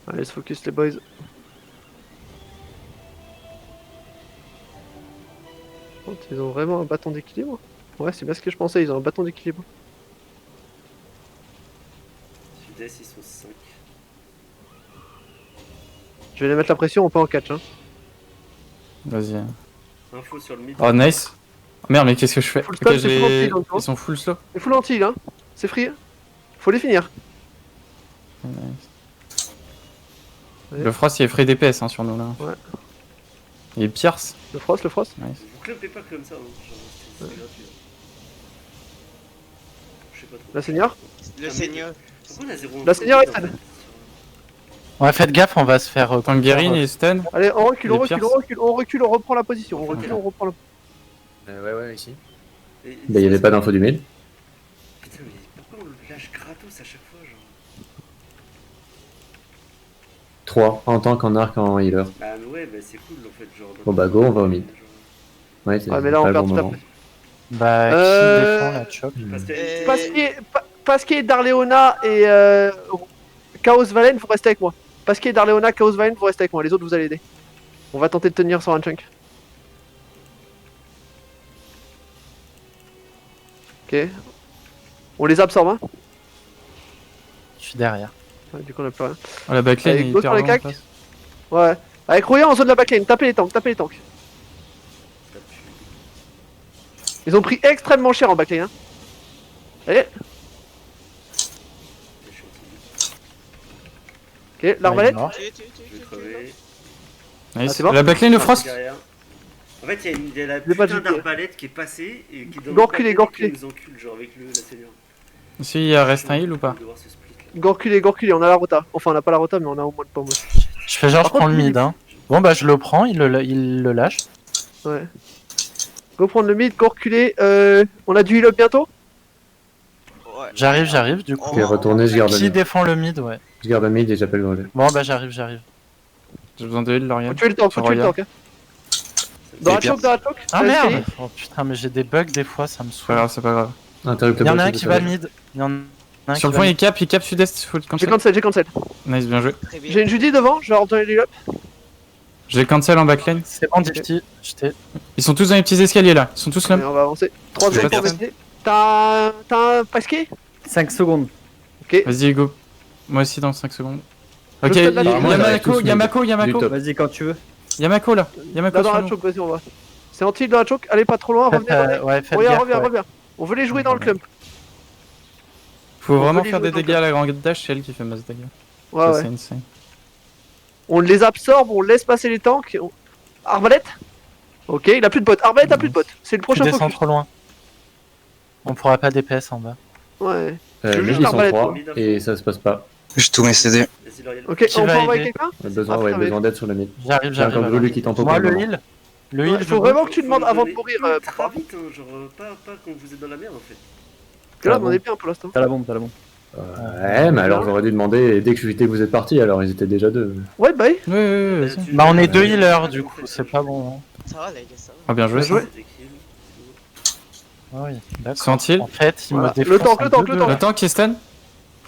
Allez, se focus les boys. Ils ont vraiment un bâton d'équilibre. Ouais, c'est bien ce que je pensais, ils ont un bâton d'équilibre. Sud-Est, ils sont 5. Je vais les mettre la pression, on peut en catch. Hein. Vas-y. Info sur le mid. Oh, nice. Merde, mais qu'est-ce que je fais? Full Ok, stun, c'est full anti, donc, ils sont full slow. C'est full anti, là. C'est free. Faut les finir. Nice. Ouais. Le Frost, il est free DPS hein, sur nous là. Ouais. Il est Pierce. Le frost, le frost. Nice. Vous clumpez pas comme ça, hein. Genre, c'est gratuit. Je sais pas trop. La seigneur. Le seigneur. Pourquoi on a 0 La seigneur est stun. Ouais, faites gaffe, on va se faire. Tangerine et stun. Allez, on recule, on Les recule, pierces. on recule, on recule, on reprend la position. On recule, on reprend la Ouais, ici. Et- Bah, y'avait pas d'info du mid. Putain, mais pourquoi on le lâche gratos à chaque fois, genre 3 en tank, en arc, en healer. Bah ouais, bah c'est cool en fait, genre. Bon, bah, go, on va au mid. Genre, Ouais, c'est Ouais, mais là, on pas le perd bon toute la moment. pression. Bah, Euh, qui défend la chop? parce que Pasquier, Darleona et Chaos Valen, vous restez avec moi. Pasquier, Darleona, Chaos Valen, vous restez avec moi. Les autres, vous allez aider. On va tenter de tenir sur un chunk. Ok. On les absorbe, hein. Je suis derrière. Ouais, du coup, on a plus rien. Oh, la backlane Allez, est go hyper sur les loin en cacs. face. Ouais. Avec Roya en zone de la backline, tapez les tanks, tapez les tanks. ça pue. Ils ont pris extrêmement cher en backline, hein. Allez. Je suis en Ok, l'arbalète. Ouais, Tu, tu, Je vais tu, crever. Nice. c'est bon La backline de Ah, Frost. derrière. En fait, il y a la J'ai pas de putain GP. d'arbalète qui est passée et qui est dans Go le reculer, backline go et qui reculer. nous encule, genre avec la seigneur. Si, il reste un heal ou pas? On va devoir se split, là. Go reculer, on a la rota. Enfin, on n'a pas la rota, mais on a au moins le pomme. Je fais genre, Par je prends contre, le mid, hein. Bon, bah, je le prends, il le lâche. Ouais. Go prendre le mid, go reculer. On a du heal up bientôt. Ouais. J'arrive, du coup. Ok, retournez, je garde le Qui mid. défend le mid, ouais. Je garde le mid et j'appelle le relais. Bon, bah, j'arrive. J'ai besoin de heal, Faut Lauriane. tuer le tank, faut tuer le tank. Hein. Dans la choke, dans la choke. Ah sur merde! l'escalier. Oh putain, mais j'ai des bugs des fois, ça me C'est pas saoule. grave, c'est pas grave. Interrupt Il y en a bot, un qui va mid. Il y en a un Sur qui le point, va il cap sud-est. Faut le J'ai cancel. cancel, j'ai cancel. Nice, bien joué. Très bien. J'ai une Judy devant, je vais leur donner l'heal up. J'ai cancel en backline. C'est bon, Difty. Ils sont tous dans les petits escaliers là. Ils sont tous là. Mais on va avancer. 3 Je secondes vais pour faire baisser. T'as un pasquier? 5 secondes. Ok. Vas-y, go. Moi aussi dans 5 secondes. Je Ok, fais de la Apparemment, ils arrivent Yamako, tous mid. Yamako, Du Yamako. top. Vas-y quand tu veux. Yamako là. Yamako Là dans sur la nous. choke, vas-y, on va. C'est anti dans la choke, allez pas trop loin, revenez, revenez. Ouais, faites Reviens, gaffe, reviens, ouais. reviens. On veut les jouer dans le clump. Faut On vraiment peut les faire jouer des dans le dégâts à la grande dash, c'est elle qui fait masse dégâts. Ouais, Ça, ouais. c'est insane. On les absorbe, on laisse passer les tanks. Arbalète. Ok, il a plus de bot. Arbalète a plus de bot. C'est le Tu prochain descends focus. trop loin. On pourra pas DPS en bas. Ouais. Je Mid, juste ils sont l'arbalète, 3 moi. et ça se passe pas. J'ai tous mes CD. Vas-y, Lauriane. Ok, Qui on va peut envoyer aider quelqu'un? On a besoin, Ah, ouais, putain, mais- besoin d'aide sur le mid. J'arrive. J'ai un comme Volu qui t'en Moi, le beaucoup. heal. Le Ouais, heal, faut je vraiment que tu demandes Faut avant de donner mourir. ultra vite, hein, genre pas quand vous êtes dans la merde en fait. Parce que là, on est bien pour l'instant. T'as la bombe, t'as la bombe. Ouais, mais alors j'aurais dû demander dès que je suis que vous êtes partis, alors ils étaient déjà deux. Ouais, bah oui. Ouais, vas-y. Bah, on est deux healers, du coup, c'est pas bon. Hein. Ça va, les gars, ça va. Ah, bien joué. Bien joué. ça. Ah oui, d'accord. Sont-ils En fait, il Voilà. me défonce. Le tank, en le tank, deux, le deux. tank. Le tank qui est stun.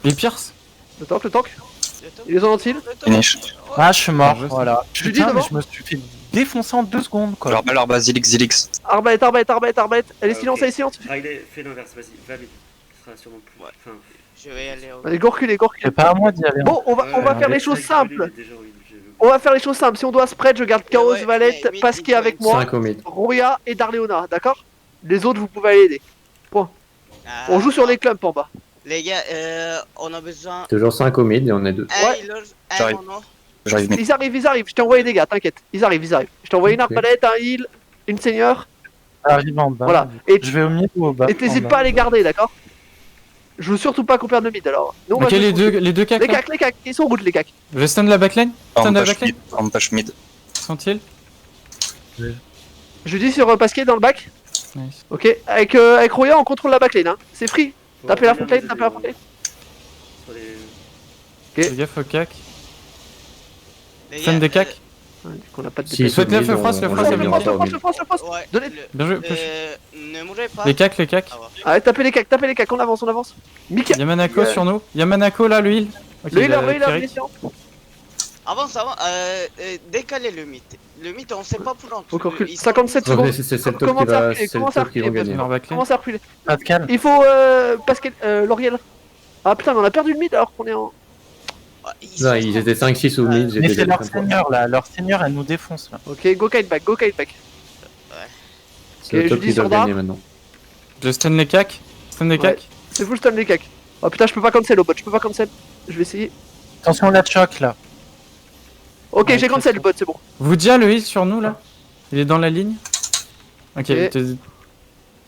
Les Pierce. Le tank, le tank. Le top. Ils ont anti. Le top. Finish. Ah, je suis mort, Bien joué, ça. voilà. Je dis Putain, mais devant. je me suis fait défoncer en 2 secondes, quoi. Alors, alors Basilic, Zilix. Arbalète, arbalète, arbalète, arbalète. Elle est Ah, silence, ok. elle est silence. Riley, fais l'inverse, vas-y, va vite. Ce sera sûrement plus. Ouais. Enfin, Je vais y aller. Allez, go reculer, go reculer. C'est pas à moi d'y aller. Hein. Bon, on va ouais, faire les ouais, choses ouais, simples. déjà horrible, j'ai vu. On va faire les choses simples. Si on doit spread, je garde Chaos, Ouais, Valette, mais Pasquier avec moi, 5 au mid. Roya et Darleona, d'accord? Les autres, vous pouvez aller aider. Ah, On joue sur les clumps en bas. Les gars, on a besoin. Toujours 5 au mid et on est 2. Un Ouais. healer, un J'arrive. mono. J'arrive mid. Ils arrivent. Je t'ai envoyé des gars, t'inquiète. Ils arrivent. Je t'ai envoyé une Ok. arbalète, un heal, une seigneur. Arrive en bas. Voilà. Et Je vais au mid ou au bas? et t'hésites En bas. pas à les garder, d'accord? Je veux surtout pas qu'on perde le mid alors. Nous, on va Ok, jouer les tranquille. deux cacs Les là. cacs, ils sont en route les cacs. Je stun la backline. Stun la backline. En page mid. Sont-ils? Je dis sur Pasquier dans le back. Nice. Ok, avec Roya, on contrôle la backlane. Hein. C'est free. Faut Tapez la revenir frontline, nous tapez la aider, frontline. sur les- Ok. Fais gaffe au cac. Les Stun gars, des cacs. Du coup, on a pas de Si, DPS. Faites gaffe, mid, le frost, le on- frost, on ça le vient. verra pas au mid. Le frost. Ouais. Donnez. Bien joué, push. Ne mourrez pas. Les cacs, les cacs. Ah ouais. Allez, tapez les cacs, on avance. Mika. Y'a Manako sur nous. Y'a Manako là, le heal. Ok, Le il a healer, Cleric. mission. Avance. Décalez le mythe. Le mythe, on sait pas pour l'entre. Faut qu'on recule. 57 Ouais, mais secondes. c'est le top Commence qui à va, reculer, c'est le commence à top qui vont reculer, gagner. Leur backlane. Commence à reculer. Pas de calme. Il faut Pascal, Lauriel. Ah putain, mais on a perdu le mid alors qu'on est en. Non, ils étaient 5-6 au mid, Mais j'étais c'est leur déjà seigneur là, leur seigneur elle nous défonce là. Ok, go kite back. C'est le Ok, top je dis qui doit sur Dara. gagner maintenant. Je stun les cacs. Stun les Ouais. cacs. C'est full stun les cacs. Oh putain, je peux pas cancel au bot, Je vais essayer. Attention la choc là. Ok, Ouais, j'ai cancel le bot, c'est bon. Vous déjà le heal sur nous là. Il est dans la ligne. Ok,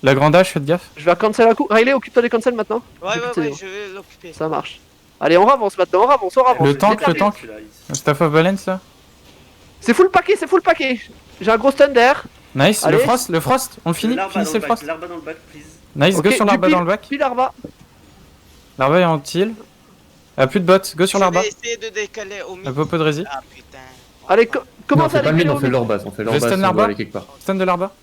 la grande hache, faites gaffe. Je vais cancel un coup. Riley, occupe-toi des cancels maintenant. Ouais, Putain, je vais l'occuper. Ça marche. Allez, on avance maintenant, on avance. Le tank, le tank. Celui-là, il- Staff of balance là. C'est full paquet. J'ai un gros stun derrière. Nice, Allez. le frost, on le finit, L'arba finissez dans le le frost. back, l'arba dans le back, please. Nice, Ok, go sur du l'arba pile. dans le back. Puis l'arba. L'arba est en heal. Ah, plus de bots, go sur l'arba. Je vais essayer de décaler au Un mythe. peu de rési. Ah putain. Allez, Non, commence c'est à pas le mid, décaler on au fait mid. leur base, on fait leur Je base, stun on l'arba. doit aller quelque part. Stun de l'arba.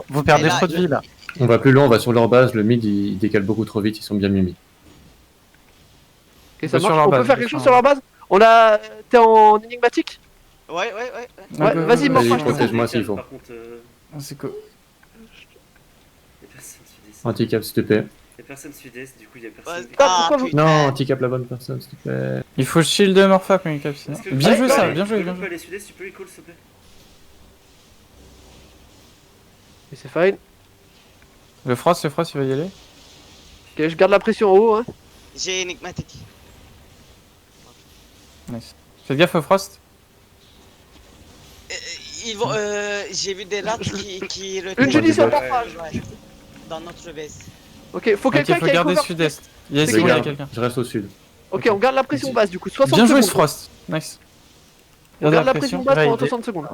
Vous perdez Et là, trop de vie là. On va plus loin, on va sur leur base, le mid il décale beaucoup trop vite, ils sont bien mieux mis. Ok, ça Go sur marche. leur On peut base, faire go quelque sur chose sur leur base. On a. T'es en énigmatique. Ouais. Ouais, vas-y, Morph, Vas-y, je te protège-moi s'il faut. Par contre, Ah, c'est cool. y'a personne sud-est. Anti-cap s'il te plaît. Y'a personne sud-est, du coup y'a personne. Ouais. Ah, pourquoi vous- putain. Non, anti-cap la bonne personne s'il te plaît. Il faut shield Morpha quand il cap sinon. Est-ce que- Bien joué Allez, ça, allez, bien joué, Tu bien peux joué. aller sud-est, tu peux les call s'il te plaît. Et c'est fine. Le frost, il va y aller. Ok, je garde la pression en haut. Hein. J'ai énigmatique. Nice. Faites gaffe au frost. Ils vont. J'ai vu des lattes qui Une Julie sur le Ouais. morphage. Ouais. Dans notre base. Ok, faut Ok, quelqu'un faut qui aille garder cover. sud-est. Yes, C'est il y a cool. quelqu'un. Je reste au sud. Ok, on garde la pression basse du coup. 60 Bien joué secondes. ce frost. Nice. On garde la pression basse Ouais, pendant il est- 60 secondes.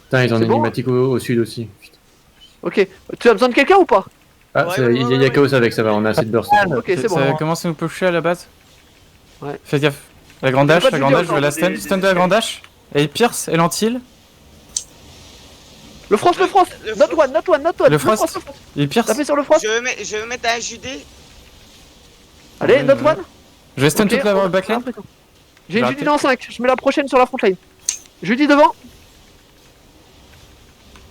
Putain, ils ont C'est un bon énigmatique au sud aussi. Putain. Ok, tu as besoin de quelqu'un ou pas? Ah, Ouais, c'est- ouais, il y a ouais. chaos avec, ça va, on a assez de burst. Ok, c'est Ça bon. commence à nous pusher à la base. Ouais. Faites gaffe. La grande Il y a hache, pas de la grande Julie hache, je vais la encore, stun. des- Stun de la grande hache. Et Pierce, elle anti-heal. Le frost. Le Not one. Le frost. le frost. Et Pierce. Tapez sur le frost. Je vais mettre un JD. Allez, Ouais, not ouais. one. Je vais stun Ok, toute la on- backline. J'ai une J'ai Judy raté. dans 5. Je mets la prochaine sur la frontline. Judy devant.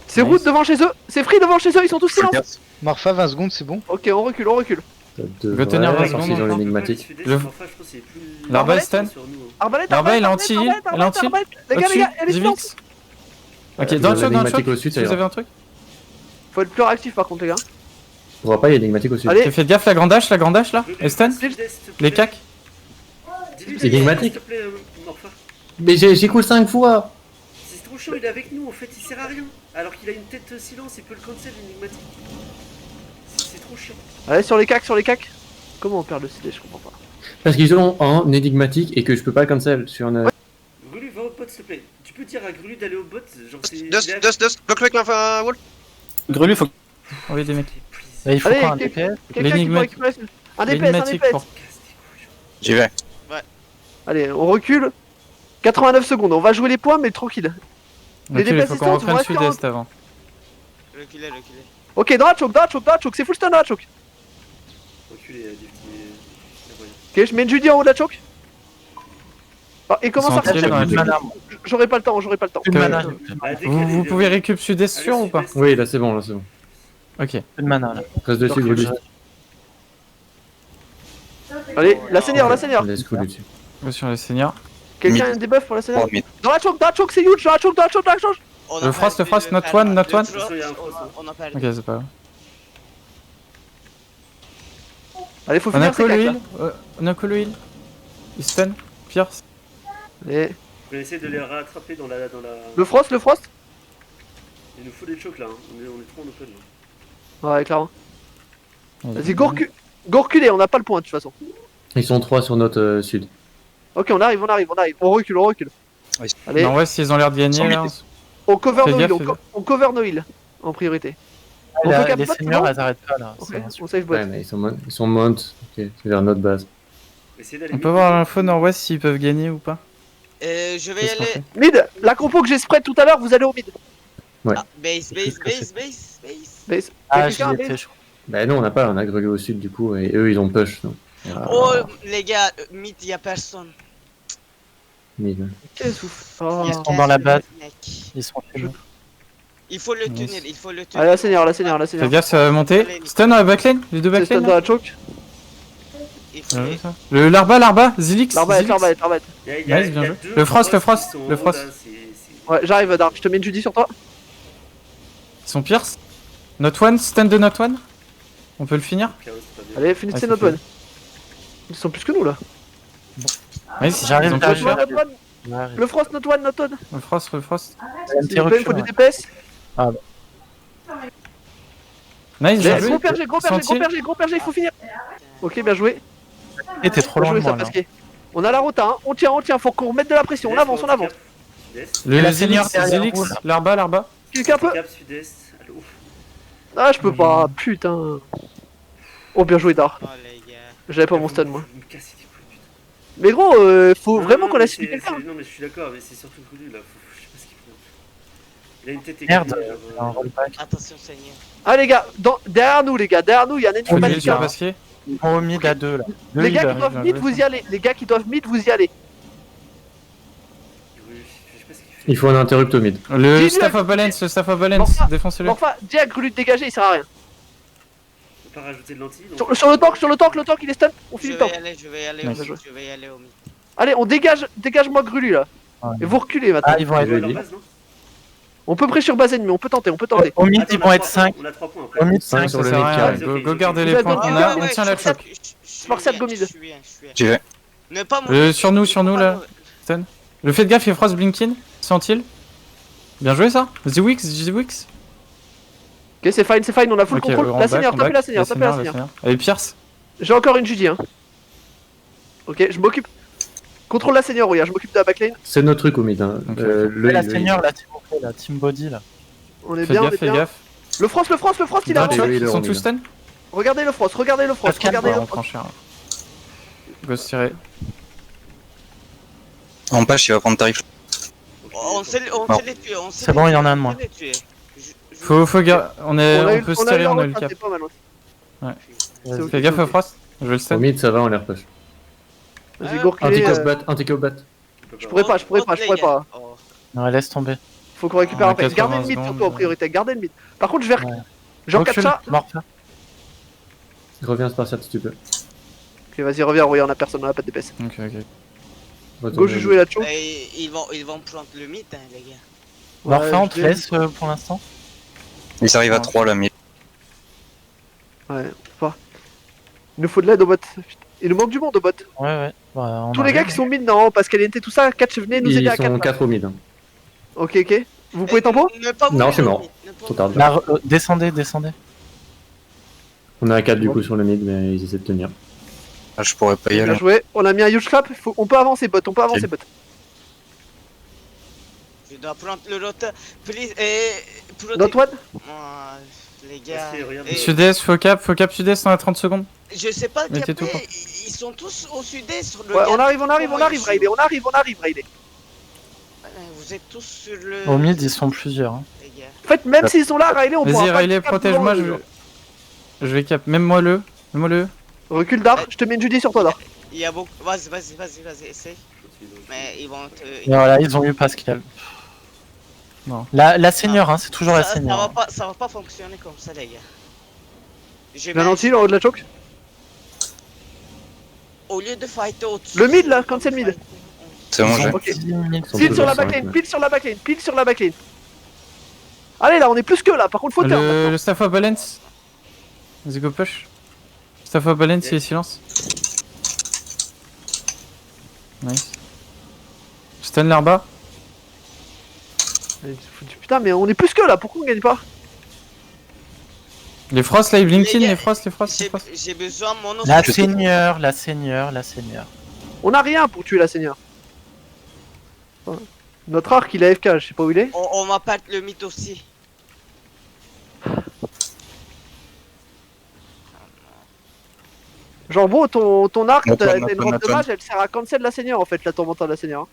C'est Nice. Root devant chez eux. C'est Free devant chez eux. Ils sont tous silence. Morpha 20 secondes, c'est bon. Ok, on recule. Devrait, tenir 20 sauf secondes, s'ils ont encore. l'énigmatique. Le- L'arba est stun. Arbalète, L'arba, il est anti-heal. Il est anti-heal. Les gars, elle est silence. Zivix. Ok, dans le choc, l'énigmatique au sud, Si ça vous ira. avez un truc. Faut être plus réactif par contre, les gars. On voit pas, il y a l'énigmatique au sud. Allez. Ok, faites gaffe, la grande hache là. Et stun. Les cacs. Énigmatique. S'il te plaît, Morpha. Mais j'ai cool 5 fois. C'est trop chiant, il est avec nous, en fait, il sert à rien. Alors qu'il a une tête silence, il peut le cancel, l'énigmatique. C'est trop chiant. Allez, sur les cacs. Comment on perd le CD? Je comprends pas. Parce qu'ils ont un énigmatique et que je peux pas cancel sur une. Grulu, va au bot, s'il te plaît. Tu peux dire à Grulu d'aller au bot, genre c'est. Dust, bloque avec ma wall. Grelu, faut. Oui, des mecs. Bah, il faut Allez, pas un quel- DPS. Quelqu'un qui peut L'énigmatique. récupérer un DPS, L'énigmatique pour. Casse tes couilles. J'y vais. Allez, on recule. 89 secondes. On va jouer les points, mais tranquille. Les Ok, il DPS faut qu'on distance, reprenne vous restez sud-est avant. Reculez. Ok, dans la choke. C'est full stun dans la choke. Reculez, du petit. Voilà. Ok, je mets une Judy en haut de la choke. Ah, et comment Ils ça sont tirés dans la recule? choke. Mana, J'aurai pas le temps. une Que- mana, Ah, décalez, Vous les- pouvez récup sud-est Allez, sûr ou pas? sud-est. Oui, là c'est bon, Ok. une mana là. Reste dessus, Donc, Grulu. Allez, la seigneur. Laisse Grulu dessus. Go sur les seigneurs. Quelqu'un a un debuff pour la seigneur? Oh, mid. Dans la choke, c'est huge. Dans la choke. On Le a frost, perdu not le one, not le one. frost, Il y a un frost, hein. On a perdu. Ok, c'est pas grave. Allez, faut On finir a ces call le cacs là. heal. On a call le heal. Il stun. Pierce. Allez. On essaie de les rattraper dans la. Le frost. Il nous faut des chokes là, hein. On est trop en open là. Ouais, clairement. Vas-y, go reculer. On n'a pas le point de toute façon. Ils sont 3 sur notre sud. Ok, on arrive. On recule. Oui. Allez, Non, ouais, s'ils ont l'air de gagner Sans là. on cover Fais nos gaffe, heals. fais gaffe. On cover nos heals en priorité. On Là, peut cap les bot, seigneurs, non elles arrêtent pas là. Ok, c'est un on save bot. Ouais, mais ils sont mount. Ok, c'est vers notre base. Essayez d'aller On mid. peut voir l'info nord-ouest s'ils peuvent gagner ou pas. Je vais y Qu'est-ce qu'on aller. fait? Mid, la compo que j'ai spread tout à l'heure, vous allez au mid. Ah, base. Base. Ah, Quelqu'un j'y a base étais, je crois. Bah non, on n'a pas, on a Grelu au sud du coup, et eux ils ont push. Donc. Oh, les gars, mid, y'a personne. Mid. Qu'est-ce que vous Y a Ils sont dans la qu'un base. mec. Ils sont chez nous. Il faut le Nice. tunnel, il faut le Allez, tunnel. la seigneur, la seigneur, la Fais seigneur. gaffe, ça va monter. Stun dans la backline, les deux C'est stun backline. dans là. la choke. Il faut Bien les- vu, ça. Le Larba, Zilix. L'arbalète, Zilix. l'arbalète, l'arbalète. Il y a Nice, bien joué. deux Le Frost, le Frost Frost, qui sont en le haut, Frost. là, Ouais, j'arrive, Dark. Je te mets une Judy sur toi. Ils sont pierce. Not one, stun de not one. On peut le finir. Chaos, pas bien. Allez, finissez c'est notre fait. one. Ils sont plus que nous là. Nice, J'arrive, ils ont j'arrive. push. Notre one, J'arrive. le frost, notre one, notre one. Le Frost, le Frost. S'il vous plaît, il faut du DPS. Nice, bien Mais joué. Gros pergé, gros pergé, gros Sentinelle. pergé, gros pergé, il faut finir. Ok, bien joué. Et t'es trop Bien loin joué, de ça moi là. pasqué. On a la rota, hein. On tient, faut qu'on remette de la pression. On avance, on avance. Sud-est. Le la Zilix, seigneur derrière Zilix, vous, là. Larba. Quelqu'un peut. Cap sud-est. Allô. Ah, je peux pas, putain. Oh, bien joué, Dar. Oh, les gars. J'avais pas mon stun, moi. Vous me cassez les couilles, putain. Mais gros, faut Non, vraiment non, qu'on mais laisse suivre quelqu'un. Non, mais je suis d'accord, mais c'est surtout Grelu là. Je sais pas ce qu'il faut. Il a une tête Merde, éclatée, un rollback. Attention, Seigneur. Ah, les gars, derrière nous, il y a un Faut ennemi le magique. sur hein. Pasquier. Ils sont au mid à deux là. Deux Les gars qui healers. doivent bien mid, joué, vous y allez. Les gars qui doivent mid, vous y allez. Je sais pas ce qu'il fait. Il faut un interrupt au mid. Le Dis-lui Staff à- of Balance, le Staff of Balance. Morpha. Défoncez-le. Bon, enfin, dis à Grulu de dégager, il sert à rien. On peut pas rajouter de lentilles. donc- Sur le tank, il est stun. On finit le tank. Je vais y aller Nice. au mid, je vais y aller au mid. Allez, on dégage-moi Grulu là. Ouais. Et vous reculez maintenant. Ah, ils vont On être. va à leur base, non On peut presser sur base ennemie, on peut tenter. Au mid, Attends, ils on a vont être 3 5. points, on a 3 points Au après. mid, 5 5. sur le Ça mid sert à qui rien. arrive. Go garder Vous les êtes points bon, qu'on ouais, a. ouais, On tient la choc. Spartiate go mid. J'y vais. Ne pas Sur nous là. Stun. Le fait de gaffe, il y a Frost Blinkin. Sent-il. Bien joué ça. Zwix. Ok, c'est fine, on a full Ok, contrôle. on La back, seigneur, on tapez back. la seigneur, tapez la seigneur. Allez, Pierce. J'ai encore une Judy, hein. Ok, je m'occupe. Contrôle la seigneur, oui, hein, je m'occupe de la backline. C'est notre truc au mid. Hein. Ok. La seigneur là, s'il vous plaît, la team body là. On est Fais bien, on gaffe, est fais bien. gaffe. Le frost, il est Dans avant. le choc, oui, ils le sont Romy, tous là. stun. Regardez le frost, regardez le frost. Ouais, on prend cher. Ghost tiré. En page, il va prendre tarif. On sait Bon. les tuer, on sait C'est les bon, il y tuer, en a un de on moins. sait les tuer. Faut gaffe. On peut se tirer, on a eu le cap. C'est pas mal, ouais. C'est ok, Fais gaffe c'est au ok. Frost. Je vais le Au stun. mid, ça va, on les repush. Vas-y, go Un reculer. take off bat, un take off bat. Je pourrais pas. Oh. Non, laisse tomber. Faut qu'on récupère On a après. 80 Gardez le mid secondes. surtout en priorité, gardez le mid. Par contre, je vais. Ouais. Genre Recule. 4 chats. Mort. Reviens Spartiate si tu peux. Ok, vas-y, reviens, oui, on a personne, on a pas de DPS. Ok. Go, Retourne je au jouer mid. la choke. Et ils vont prendre le mythe, hein, les gars. Morphin, on je te vais- laisse pour l'instant. Ils arrivent à 3 là, mais. Ouais, pas. Il nous faut de l'aide au bot. Putain, il nous manque du monde au bot. Ouais. Bah, on Tous les arrive. gars qui sont mid, non, parce qu'elle était tout ça, 4 venez nous aider Ils à 4. sont 4 au mid. Hein. Ok. Vous pouvez tempo Ne pas Non, mourir je suis au mort. mythe, ne pas Trop tard. mourir. Là, descendez. On a 4 du coup sur le mid, mais ils essaient de tenir. Ah, je pourrais pas y Bien aller. joué. On a mis un huge clap. On peut avancer bot, bot. Je dois prendre le rota. Please, Not one. Les gars. Vas-y, regarde. Sud-est, faut cap sud-est, on a 30 secondes. Je sais pas Mettez capter, tout, quoi. ils sont tous au sud-est sur le. Ouais, gars. on arrive, Comment ils Riley. jouent On arrive, Riley. Vous êtes tous sur le. Au mid, ils sont plusieurs. Hein. Les gars. En fait, même s'ils sont là, Riley, on pourra Vas-y, pas Riley, cap protège-moi, devant eux. je vais cap. Même moi le. Recule Dar, je te mets une Judy sur toi, Dar. Il y a beaucoup. Vas-y, essaye. Mais ils vont te. Et voilà, ils ont eu Pascal. Non. La seigneur, hein, c'est toujours la seigneur. Ça va pas fonctionner comme ça, les gars. Je Bien gentil, en haut de la choke. Au lieu de fighter au-dessus. Le mid, là, quand c'est le mid. C'est bon, j'ai. Ok. 10 minutes. Ils Pile sont sur la tous à backline, cinq, pile sur la backline. Allez, là, on est plus que là. Par contre, faut turn. Le Staff of Balance. Vas-y, go push. Staff of Balance, il est silence. Nice. Stun Larba. Putain, mais on est plus que là. Pourquoi on gagne pas? Les Frost là, ils blinkin, Les gars, les Frost. J'ai besoin de mon La offre. seigneur. On a rien pour tuer la seigneur. Notre arc, il est AFK, je sais pas où il est. On va perdre le mythe aussi. Genre, bon, ton arc, Notre t'as one, une robe de mage, elle sert à cancel la seigneur en fait, la tourmenteur de la seigneur.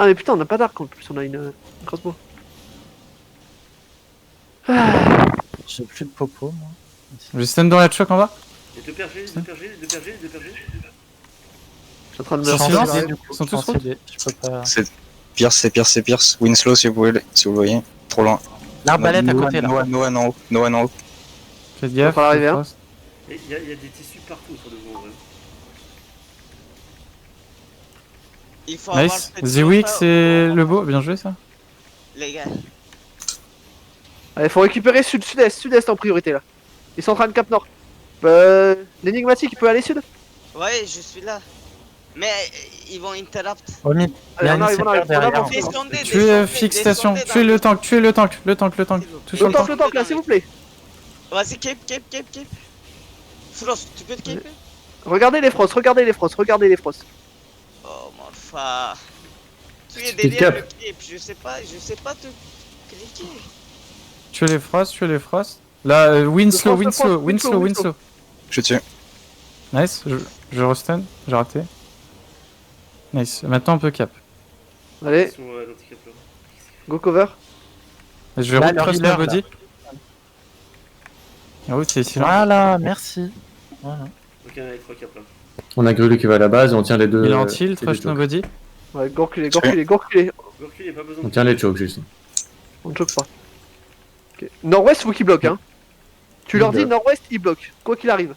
Ah mais putain, on a pas d'arc en plus, on a une crossbow. Ah. J'ai plus de popo, moi. Je stun dans la choc en bas. Les deux pergés, les deux pergés, les deux pergés, les deux pergés. Je suis en train de me Sans faire silence. tirer. du coup, Ils sont tous sans CD, je peux pas. C'est Pierce, c'est Pierce, c'est Pierce. Winslow si vous voulez, si vous le voyez. Trop loin. L'arbalète à No côté, one, là. no one, no one en haut. No one en haut. Faites gaffe. falloir arriver, hein. Frost. Et il y a des tissus partout autour de vous en vrai. Il faut avoir Nice. fait The tout Weak, ça c'est pour- le beau. Bien joué ça. Les gars, Allez, faut récupérer sud-est en priorité là. Ils sont en train de cap nord. L'énigmatique, il peut aller sud? ouais, je suis là. Mais ils vont interrupt. Au mid, il y Allez, a on une arrive, on arrive, CPR on derrière. avance. Descendez, Tuez descendez, fixe station. descendez Tuez dans le tank. Tuez le tank. Le tank. S'il vous Touche plaît. le tank. Le tank là, s'il vous plaît. Vas-y, cape. Frost, tu peux le cape? Regardez les frosts, regardez les frosts, regardez les frosts. Oh, Morpha. Tu es Petite derrière cap. le cape, je sais pas te cliquer. Tuez les Frost. Tuez les Frost. Là, Winslow. Le Frost, Winslow. Je tue. Nice. Je restun. J'ai raté. Nice. Maintenant on peut cap. Allez, Ils sont à l'anticap là. go cover. Je vais Là, route leur Trust healer, Nobody. Ah oui, c'est ici. Voilà, merci. Voilà. Donc il y en a les 3 caps là. On a Grulu qui va à la base et on tient les deux. Il est en les tilt. deux Trust chokes. Nobody. Ouais, go reculer, go reculer, go reculer. Go reculer, pas besoin On de. tient les chokes juste. On ne choque pas. Ok. Nord-ouest, vous qui bloque, hein. Tu leur dis bloque. nord-ouest, ils bloquent, quoi qu'il arrive.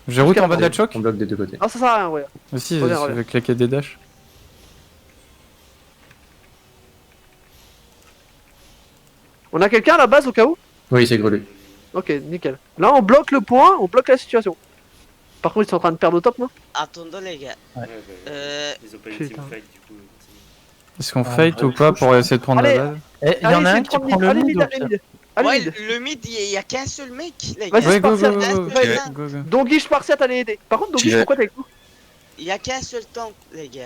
Je route en bas de la choc. On bloque des deux côtés. Ah, ça sert à rien, ouais. Aussi, Reviens, je reviens. vais claquer des dashs. On a quelqu'un à la base au cas où? Oui, c'est Grulu. Ok, nickel. Là, on bloque le point, on bloque la situation. Par contre, ils sont en train de perdre au top, non? Attendez, les gars. Ouais, ils ont pas une team Putain. fight du coup. Est-ce qu'on Ah, fight ou ouais, pas faut pour essayer de prendre Allez. la base? Et il y en a Allez, un qui essayez de prend le allez, mid mid, au pire. allez, Ouais, mid. le mid, il y a qu'un seul mec, les Vas-y, gars. Ouais, go, go, Spartiate, go, go, Spartiate. go, go. Dongish Spartiate, allez aider. Par contre, J'y Dongish, vais. pourquoi t'es avec nous? Il y a qu'un seul tank, les gars.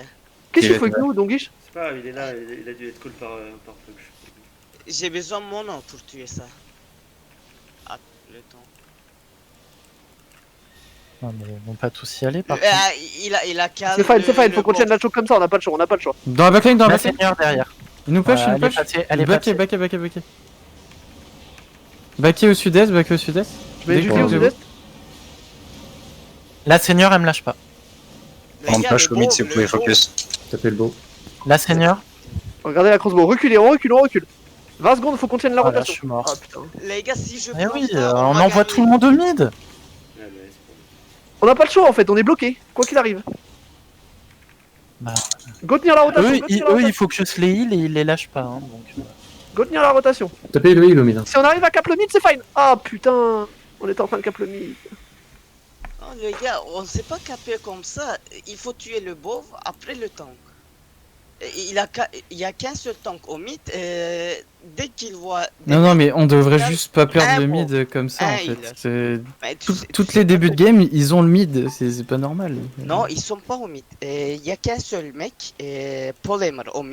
Qu'est-ce Il qu'il faut est- avec nous, Dongish? C'est pas grave, il est là, il a dû être call par Punch. J'ai besoin de mon nom pour tuer ça. Ah, le temps. Non, mais ils vont pas tous y aller, par contre. Il a qu'à. C'est fine, le- c'est fine, le faut qu'on tienne boss. la choke comme ça, on a pas le choix, on a pas le choix. Dans la backline, dans la La backline. seigneur derrière. Il nous push, il Elle nous est push. passée, elle est passée. Backé. Backé au sud-est, backé au sud-est. Je mets Dès du que fil au vous- sud-est. La seigneur, elle me lâche pas. Les On gars, push le le mid beau, si vous le pouvez beau. focus. Tapez le beau. La seigneur. Regardez la crossbow, reculez, on recule. 20 secondes, faut qu'on tienne la Ah là, je rotation. suis mort. Ah putain. Les gars, si je Eh prends oui, ça, on va envoie gagner. tout le monde au mid. Ouais, mais c'est On a pas le choix en fait, on est bloqué, quoi qu'il arrive. Bah, Go tenir la rotation, Eux, go ils, tenir la eux, il rotation. faut que je se les heal et ils les lâchent pas. Hein, donc, Go tenir la rotation. Tapez le heal au mid. Si on arrive à cap le mid, c'est fine. Ah putain, on était en train de cap le mid. Non, les gars, on sait pas caper comme ça. Il faut tuer le beauf après le tank. Il y a qu'un seul tank au mid. Dès qu'il voit. des Non, mecs- mais on devrait Là, juste pas perdre le un mid comme ça en un fait. heal. C'est- Mais tu Tout- sais- Toutes tu sais les pas débuts de pourquoi. game, ils ont le mid, c'est pas normal. Non, ils sont pas au mid. Il y a qu'un seul mec, Polymer au mid.